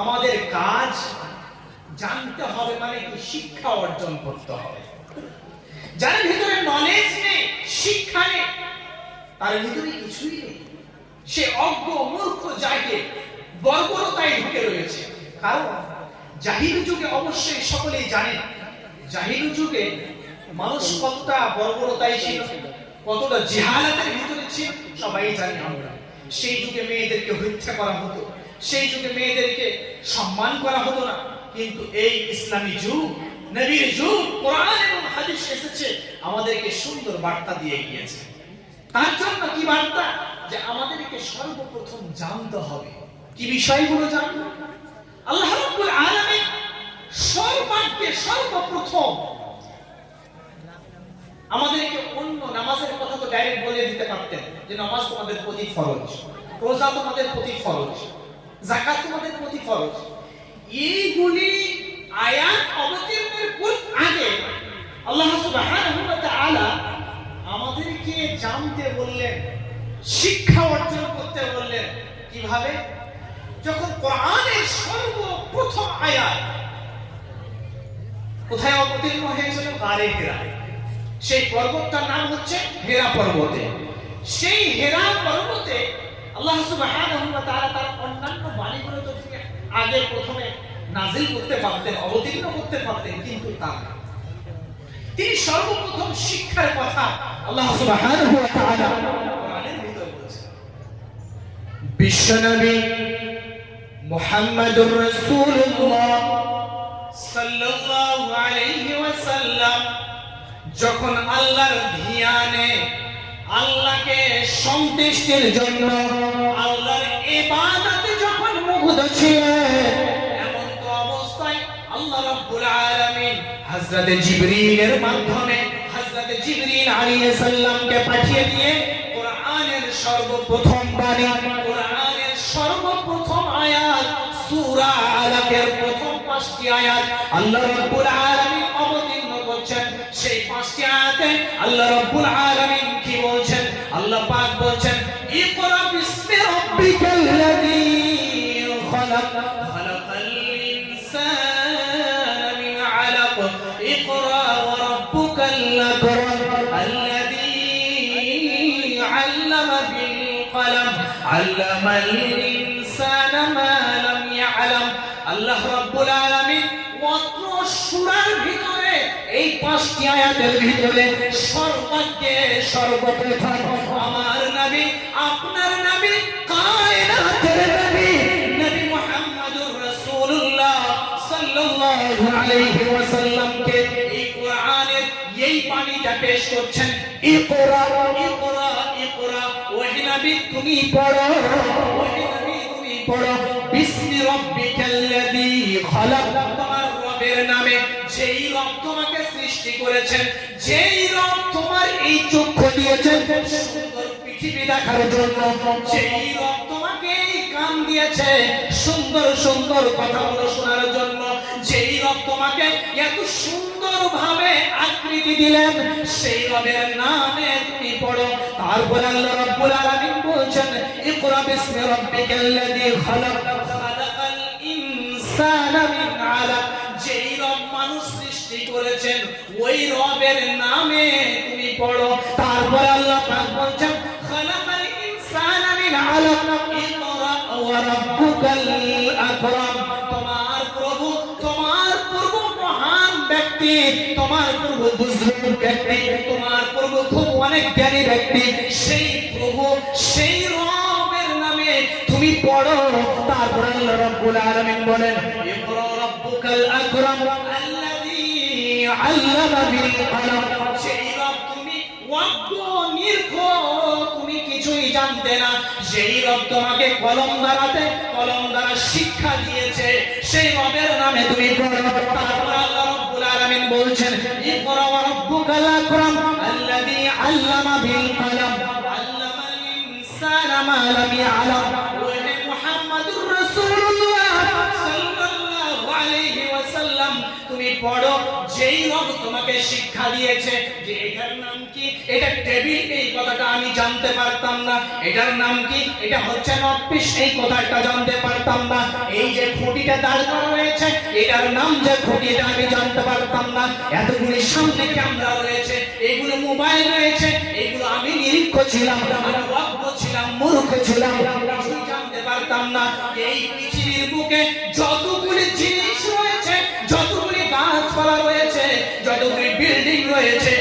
আমাদের কাজ জানতে হবে, মানে কি শিক্ষা অর্জন করতে হবে। যার ভিতরে নলেজ নেই, শিক্ষা নেই, তার ভিতরে কিছুই নেই, সে অজ্ঞ, মূর্খ, জাহিল, বর্বরতায় ঢুকে রয়েছে। কারণ জাহিল যুগে অবশ্যই সকলেই জানেন, জাহিল যুগে মানুষ কতটা বর্বরতায় ছিল, কতটা জিহালাতের ভিতরে ছিল, সবাই জানি আমরা। সেই যুগে মেয়েদেরকে হত্যা করা হতো, সেই যুগে মেয়েদেরকে সম্মান করা হতো না। কিন্তু এই ইসলামী যুগ, নবীর যুগ, কোরআন এবং হাদিস এসেছে, আমাদেরকে সুন্দর বার্তা দিয়ে গিয়েছে। তার জন্য কি বার্তা? যে আমাদেরকে সর্বপ্রথম জানতে হবে। কি বিষয়গুলো জানবো? আল্লাহ রাব্বুল আলামিন সর্বাগ্যে সর্বপ্রথম আমাদেরকে অন্য নামাজের কথা তো ডাইরেক্ট বলে দিতে পারতেন যে নামাজ তোমাদের প্রতি ফরজ, রোজা তোমাদের প্রতি ফরজ, যাকাত তোমাদের প্রতি ফরজ। এইগুলি আয়াত অবতীর্ণের আগে আল্লাহ সুবহানাহু ওয়া তাআলা আমাদেরকে জানতে বললেন, শিক্ষা অর্জন করতে বললেন। কিভাবে? যখন কোরআনের সর্বপ্রথম আয়াত কোথায় অবতীর্ণ হয়েছিল? গারে হেরা। সেই পর্বতটার নাম হচ্ছে হেরা পর্বতে। সেই হেরা পর্বতে আল্লাহ সুবহানাহু ওয়া তাআলা তার অন্যান্য বাণীগুলো তো আগে প্রথমে নাযিল করতে পারতেন, অবতীর্ণ করতে পারতেন, কিন্তু তা তিনি সর্বপ্রথম শিক্ষার কথা আল্লাহ সুবহানাহু ওয়া তাআলা কোরআনের ভিতরে বলেছেন। বিশ্বনবী মুহাম্মদুর রাসূলুল্লাহ সাল্লাল্লাহু আলাইহি ওয়াসাল্লাম যখন আল্লাহর ধ্যানে, আল্লাহকে সন্তুষ্টির জন্য, আল্লাহর ইবাদতে যখন মুগ্ধ ছিলেন, এমন তো অবস্থায় আল্লাহ রাব্বুল আলামিন হযরত জিবরীলের মাধ্যমে হযরত জিবরীল আলাইহিস সালামকে পাঠিয়ে দিয়ে কোরআনের সর্বপ্রথম বাণী, কোরআনের সর্বপ্রথম আয়াত সূরা আলাকের প্রথম 5টি আয়াত আল্লাহ রাব্বুল আলামিন অবতীর্ণ করছেন। সেই 5টি আয়াতে আল্লাহ রাব্বুল আলামিন কি বলছেন? আল্লাহ পাক বলছেন, ইকরা বিসমি রাব্বিকাল্লাযী খালাক, খালাকাল ইনসানা মিন আলাক, ইকরা ওয়া রাব্বুকাল আকরাম, আল্লাযী আল্লামা বিল কলম, আল্লামাল ইনসানা মা লাম ইয়ালাম। আল্লাহ রাব্বুল আলামিন মাত্র সূরার ভিতরে এই 5টি আয়াতের ভিতরে সর্বাগ্যে সর্বপ্রথম আমার নবী, আপনার নবী, কায়নাতের নবী, নবী মুহাম্মদুর রাসূলুল্লাহ সাল্লাল্লাহু আলাইহি ওয়াসাল্লামকে এই কোরআনের এই বাণীটা পেশ করছেন। ইকরা, ইকরা, ইকরা, ওহে নবী তুমি পড়ো, ওহে নবী তুমি পড়ো, বিসমি রাব্বিকাল্লাযী খালাক, তোমার রবের নামে, যেই রব তোমাকে সৃষ্টি করেছেন, যেই রব তোমার এই চক্ষু দিয়েছেন সুন্দর পৃথিবী দেখার জন্য, যেই রব তোমাকে এই কান দিয়েছে সুন্দর সুন্দর কথাগুলো শোনার জন্য, যেই রব তোমাকে এত সুন্দরভাবে আকৃতি দিলেন, সেই রবের নামে তুমি পড়ো। তারপর আল্লাহ রাব্বুল আলামিন বলছেন, ইকরা বিসমি রাব্বিকাল্লাযী খালাক, খালাকাল ইনসানা মিন আলাক, যেই রব মানুষ সৃষ্টি করেছেন ওই রবের নামে তুমি পড়ো। তারপর আল্লাহ পাক বলছেন, খালাকাল ইনসানা মিন আলাক, ইকরা ওয়া রাব্বুকাল আকরাম, তোমার প্রভু, তোমার প্রভু মহান ব্যক্তি, তোমার প্রভু বুজুর্গ ব্যক্তি, তোমার প্রভু খুব অনেক জ্ঞানী ব্যক্তি, সেই প্রভু, সেই রবের নামে তুমি পড়ো। তারপর আল্লাহ রাব্বুল আলামিন বলেন, ইকরা রাব্বুকাল আকরাম আল্লাযী আল্লামা বিল কলম, সেই রব তুমি অজ্ঞ, নির্ঘ, তুমি কিছুই জানতে না, সেই রব তোমাকে কলম দ্বারা শিক্ষা দিয়েছে, সেই রবের নামে তুমি পড়ো। তারপর আল্লাহ রাব্বুল আলামিন বলছেন, ইকরা ওয়া রাব্বুকাল আকরাম আল্লাযী আল্লামা বিল কলম, আল্লামাল ইনসানা মা লাম ইয়ালাম। ওহে মুহাম্মদুর রাসূলুল্লাহ সাল্লাল্লাহু আলাইহি ওয়াসাল্লাম তুমি পড়ো, যেই রব তোমাকে শিক্ষা দিয়েছে যে এটার নাম কি, এটা টেবিল, এই কথাটা আমি জানতে পারতাম না, এটার নাম কি, এটা হচ্ছে নটপিস, এই কথাটা জানতে পারতাম না, এই যে খুঁটি খুঁটিটা দাঁড় করা রয়েছে, এটার নাম যে খুঁটি এটা আমি জানতে পারতাম না। এতগুলি সামনে ক্যামেরা রয়েছে, এগুলো মোবাইল রয়েছে, এগুলো আমি নিরীক্ষ ছিলাম, আমি অজ্ঞ ছিলাম, মূর্খ ছিলাম, কিছুই জানতে পারতাম না। এই পৃথিবীর বুকে যতগুলি জিনিস রয়েছে, যতগুলি গাছপালা রয়েছে, যতগুলি বিল্ডিং রয়েছে,